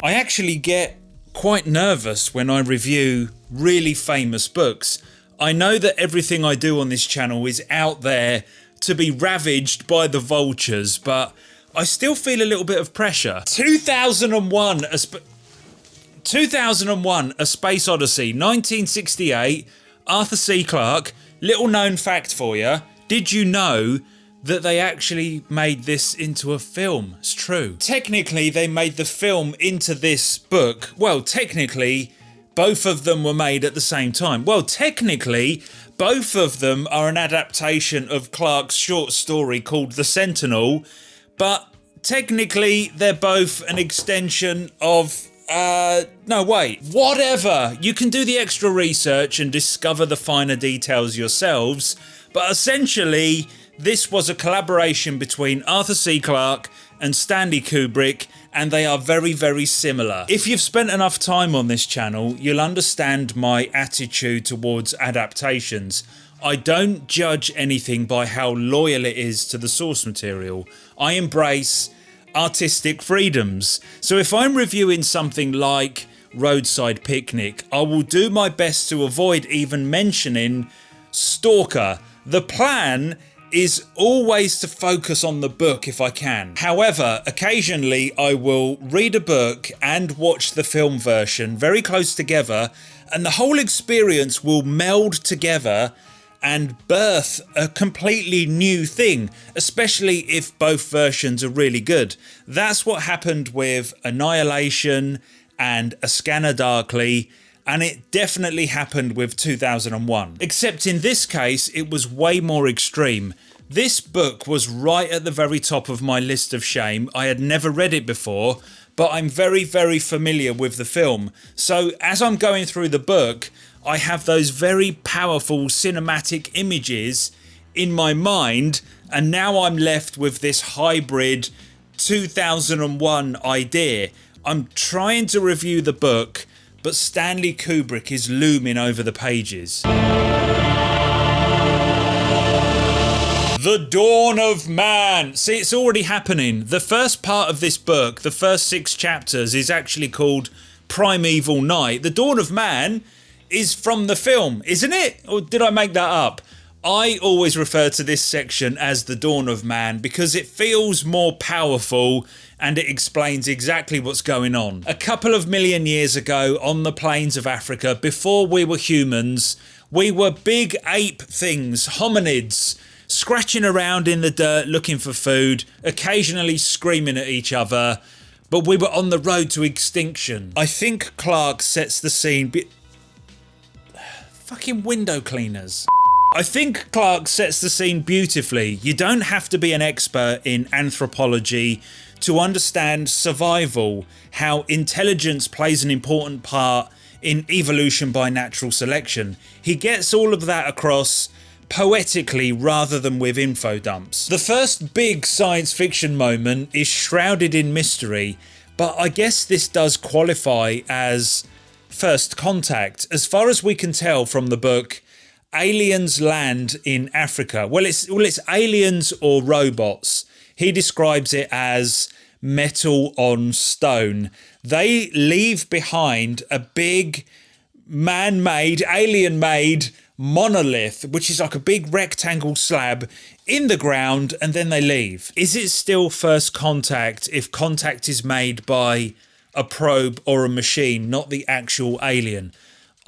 I actually get quite nervous when I review really famous books. I know that everything I do on this channel is out there to be ravaged by the vultures, but I still feel a little bit of pressure. 2001, A Space Odyssey, 1968, Arthur C. Clarke. Little known fact for you, did you know that they actually made this into a film? It's true. Technically, they made the film into this book. Well, technically, both of them were made at the same time. Well, technically, both of them are an adaptation of Clarke's short story called The Sentinel, but technically, they're both an extension of... no, wait. Whatever. You can do the extra research and discover the finer details yourselves, but essentially, this was a collaboration between Arthur C. Clarke and Stanley Kubrick, and they are very, very similar. If you've spent enough time on this channel, you'll understand my attitude towards adaptations. I don't judge anything by how loyal it is to the source material. I embrace artistic freedoms. So if I'm reviewing something like Roadside Picnic, I will do my best to avoid even mentioning Stalker. The plan is always to focus on the book if I can. However, occasionally I will read a book and watch the film version very close together, and the whole experience will meld together and birth a completely new thing, especially if both versions are really good. That's what happened with Annihilation and A Scanner Darkly, and it definitely happened with 2001. Except in this case, it was way more extreme. This book was right at the very top of my list of shame. I had never read it before, but I'm very, very familiar with the film. So as I'm going through the book, I have those very powerful cinematic images in my mind, and now I'm left with this hybrid 2001 idea. I'm trying to review the book, but Stanley Kubrick is looming over the pages. The Dawn of Man. See, it's already happening. The first part of this book, the first 6 chapters, is actually called Primeval Night. The Dawn of Man is from the film, isn't it? Or did I make that up? I always refer to this section as The Dawn of Man because it feels more powerful and it explains exactly what's going on. A couple of million years ago on the plains of Africa, before we were humans, we were big ape things, hominids, scratching around in the dirt looking for food, occasionally screaming at each other, but we were on the road to extinction. I think Clarke sets the scene... Fucking window cleaners. I think Clarke sets the scene beautifully. You don't have to be an expert in anthropology to understand survival, how intelligence plays an important part in evolution by natural selection. He gets all of that across poetically rather than with info dumps. The first big science fiction moment is shrouded in mystery, but I guess this does qualify as first contact. As far as we can tell from the book, aliens land in Africa. Well, it's aliens or robots. He describes it as metal on stone. They leave behind a big man-made, alien-made monolith, which is like a big rectangle slab in the ground, and then they leave. Is it still first contact if contact is made by a probe or a machine, not the actual alien?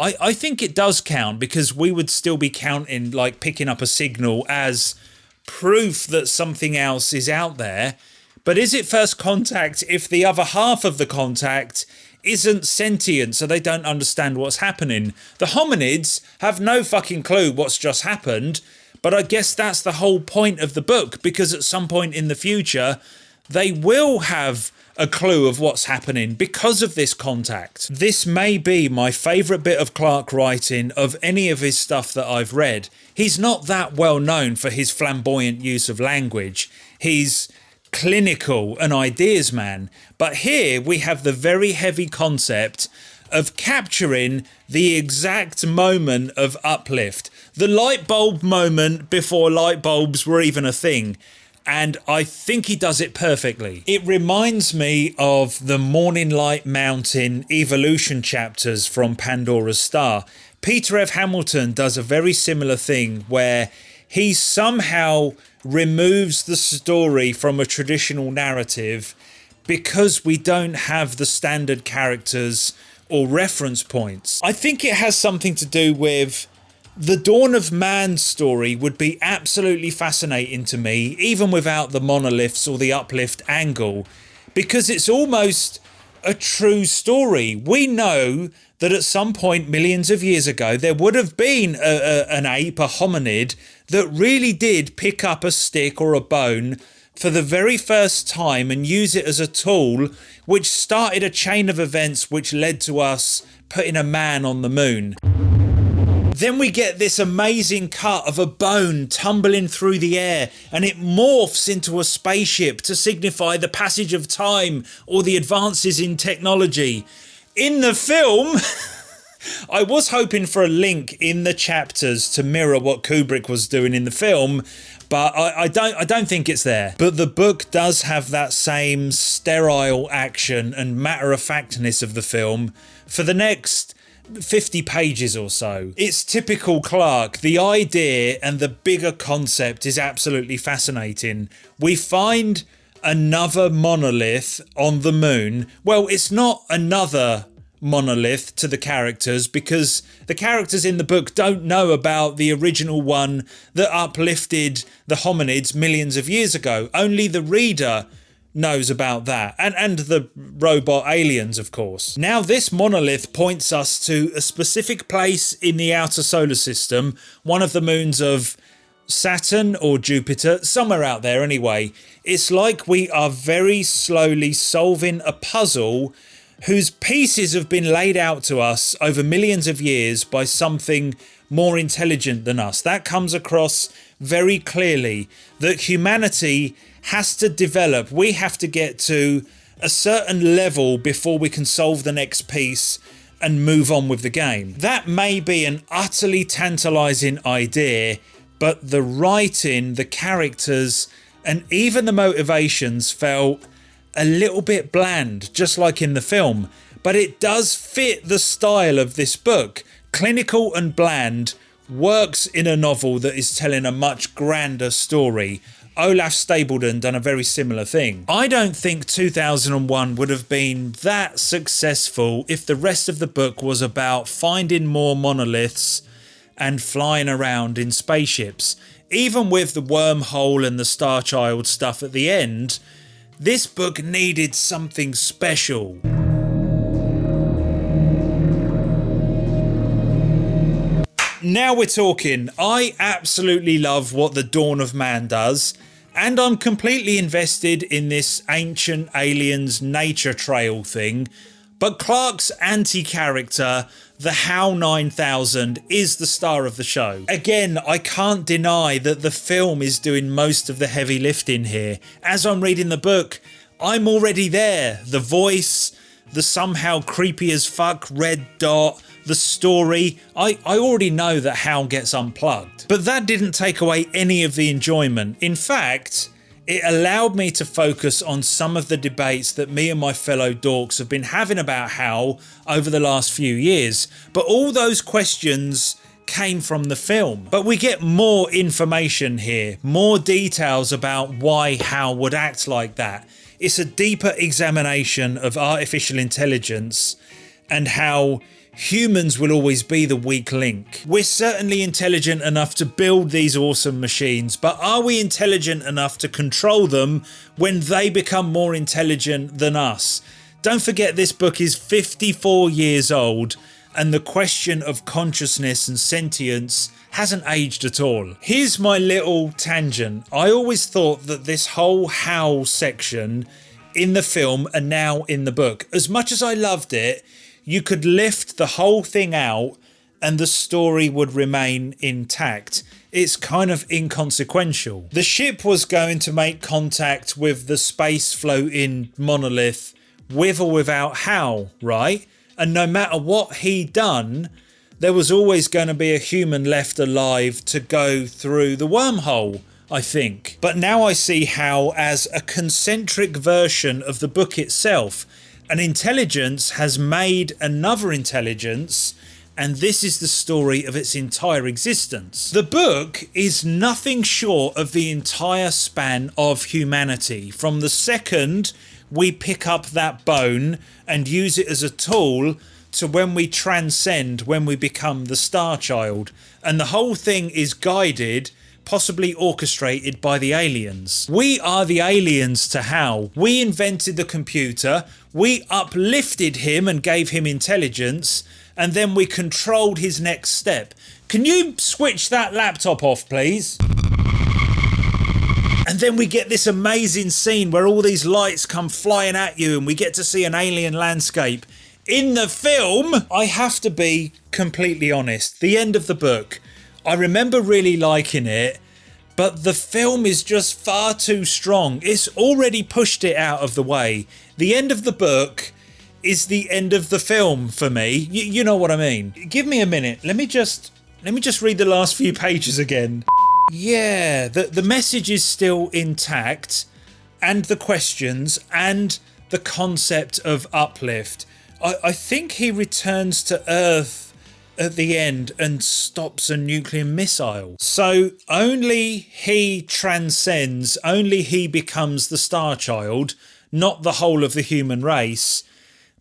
I think it does count, because we would still be counting like picking up a signal as proof that something else is out there. But is it first contact if the other half of the contact isn't sentient, so they don't understand what's happening? The hominids have no fucking clue what's just happened, but I guess that's the whole point of the book, because at some point in the future they will have a clue of what's happening because of this contact. This may be my favourite bit of Clarke writing of any of his stuff that I've read. He's not that well known for his flamboyant use of language. He's clinical, an ideas man. But here we have the very heavy concept of capturing the exact moment of uplift. The light bulb moment before light bulbs were even a thing. and I think he does it perfectly. It reminds me of the Morning Light Mountain evolution chapters from Pandora's Star. Peter F. Hamilton does a very similar thing where he somehow removes the story from a traditional narrative because we don't have the standard characters or reference points. I think it has something to do with the Dawn of Man story would be absolutely fascinating to me, even without the monoliths or the uplift angle, because it's almost a true story. We know that at some point millions of years ago there would have been an ape, a hominid, that really did pick up a stick or a bone for the very first time and use it as a tool, which started a chain of events which led to us putting a man on the moon. Then we get this amazing cut of a bone tumbling through the air, and it morphs into a spaceship to signify the passage of time or the advances in technology. In the film, I was hoping for a link in the chapters to mirror what Kubrick was doing in the film, but I don't think it's there. But the book does have that same sterile action and matter-of-factness of the film for the next 50 pages or so. It's typical Clarke. The idea and the bigger concept is absolutely fascinating. We find another monolith on the moon. Well, it's not another monolith to the characters, because the characters in the book don't know about the original one that uplifted the hominids millions of years ago. Only the reader knows about that, and the robot aliens, of course. Now this monolith points us to a specific place in the outer solar system, one of the moons of Saturn or Jupiter, somewhere out there anyway. It's like we are very slowly solving a puzzle whose pieces have been laid out to us over millions of years by something more intelligent than us. That comes across very clearly, that humanity has to develop. We have to get to a certain level before we can solve the next piece and move on with the game. That may be an utterly tantalizing idea, but the writing, the characters, and even the motivations felt a little bit bland, just like in the film. But it does fit the style of this book. Clinical and bland works in a novel that is telling a much grander story. Olaf Stapledon done a very similar thing. I don't think 2001 would have been that successful if the rest of the book was about finding more monoliths and flying around in spaceships. Even with the wormhole and the Star Child stuff at the end, this book needed something special. Now we're talking. I absolutely love what the Dawn of Man does, and I'm completely invested in this ancient aliens nature trail thing. But Clarke's anti-character, the HAL 9000, is the star of the show. Again, I can't deny that the film is doing most of the heavy lifting here. As I'm reading the book, I'm already there. The voice, the somehow creepy as fuck red dot, the story. I already know that HAL gets unplugged. But that didn't take away any of the enjoyment. In fact, it allowed me to focus on some of the debates that me and my fellow dorks have been having about HAL over the last few years. But all those questions came from the film. But we get more information here, more details about why HAL would act like that. It's a deeper examination of artificial intelligence and how humans will always be the weak link. We're certainly intelligent enough to build these awesome machines, but are we intelligent enough to control them when they become more intelligent than us? Don't forget, this book is 54 years old, and the question of consciousness and sentience hasn't aged at all. Here's my little tangent. I always thought that this whole HAL section in the film and now in the book, as much as I loved it, you could lift the whole thing out and the story would remain intact. It's kind of inconsequential. The ship was going to make contact with the space floating monolith with or without HAL, right? And no matter what he done, there was always going to be a human left alive to go through the wormhole I think. But now I see how, as a concentric version of the book itself, an intelligence has made another intelligence, and this is the story of its entire existence. The book is nothing short of the entire span of humanity. From the second we pick up that bone and use it as a tool to when we transcend, when we become the Star Child. And the whole thing is guided, possibly orchestrated by the aliens. We are the aliens to Hal. We invented the computer, we uplifted him and gave him intelligence, and then we controlled his next step. Can you switch that laptop off, please? And then we get this amazing scene where all these lights come flying at you and we get to see an alien landscape. In the film, I have to be completely honest, the end of the book, I remember really liking it, but the film is just far too strong. It's already pushed it out of the way. The end of the book is the end of the film for me. You know what I mean. Give me a minute. Let me just read the last few pages again. Yeah, the message is still intact, and the questions and the concept of uplift. I think he returns to Earth at the end and stops a nuclear missile. So only he transcends, only he becomes the Star Child, not the whole of the human race.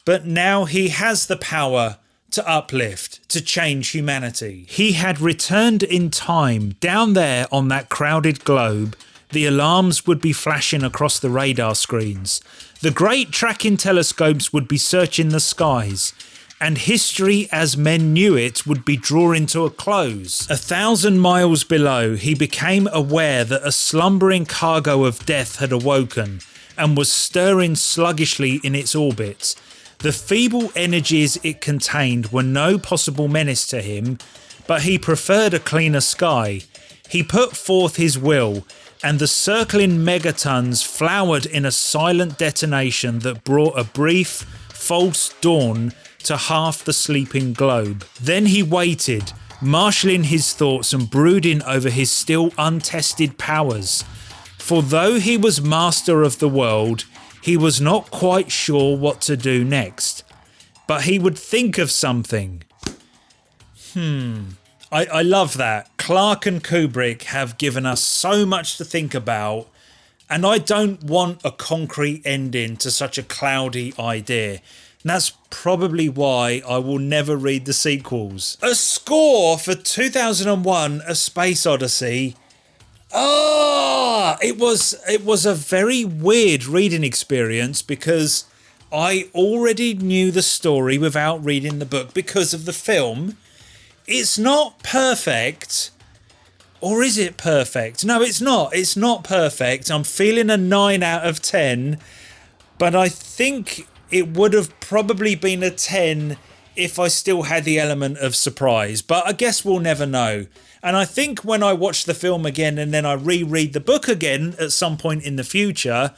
But now he has the power to uplift, to change humanity. He had returned in time. Down there on that crowded globe, the alarms would be flashing across the radar screens. The great tracking telescopes would be searching the skies, and history as men knew it would be drawing to a close. 1,000 miles below, he became aware that a slumbering cargo of death had awoken and was stirring sluggishly in its orbit. The feeble energies it contained were no possible menace to him, but he preferred a cleaner sky. He put forth his will, and the circling megatons flowered in a silent detonation that brought a brief, false dawn to half the sleeping globe. Then he waited, marshalling his thoughts and brooding over his still untested powers. For though he was master of the world, he was not quite sure what to do next, but he would think of something. I love that. Clarke and Kubrick have given us so much to think about, and I don't want a concrete ending to such a cloudy idea. And that's probably why I will never read the sequels. A score for 2001: A Space Odyssey. It was a very weird reading experience because I already knew the story without reading the book because of the film. It's not perfect. Or is it perfect? No, it's not. It's not perfect. I'm feeling a 9 out of 10. But I think it would have probably been a 10 if I still had the element of surprise. But I guess we'll never know. And I think when I watch the film again and then I reread the book again at some point in the future,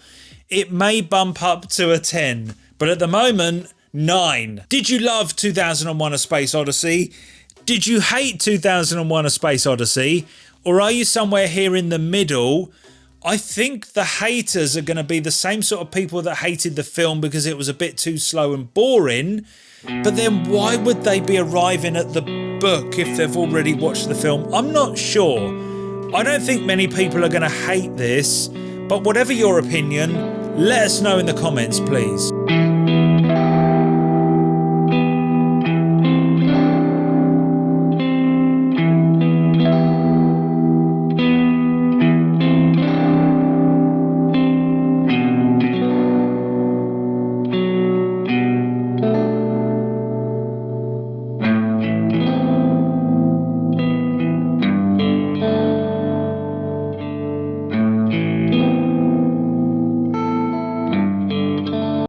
it may bump up to a 10. But at the moment, 9. Did you love 2001: A Space Odyssey? Did you hate 2001: A Space Odyssey? Or are you somewhere here in the middle? I think the haters are going to be the same sort of people that hated the film because it was a bit too slow and boring. But then why would they be arriving at the book if they've already watched the film? I'm not sure. I don't think many people are going to hate this. But whatever your opinion, let us know in the comments, please.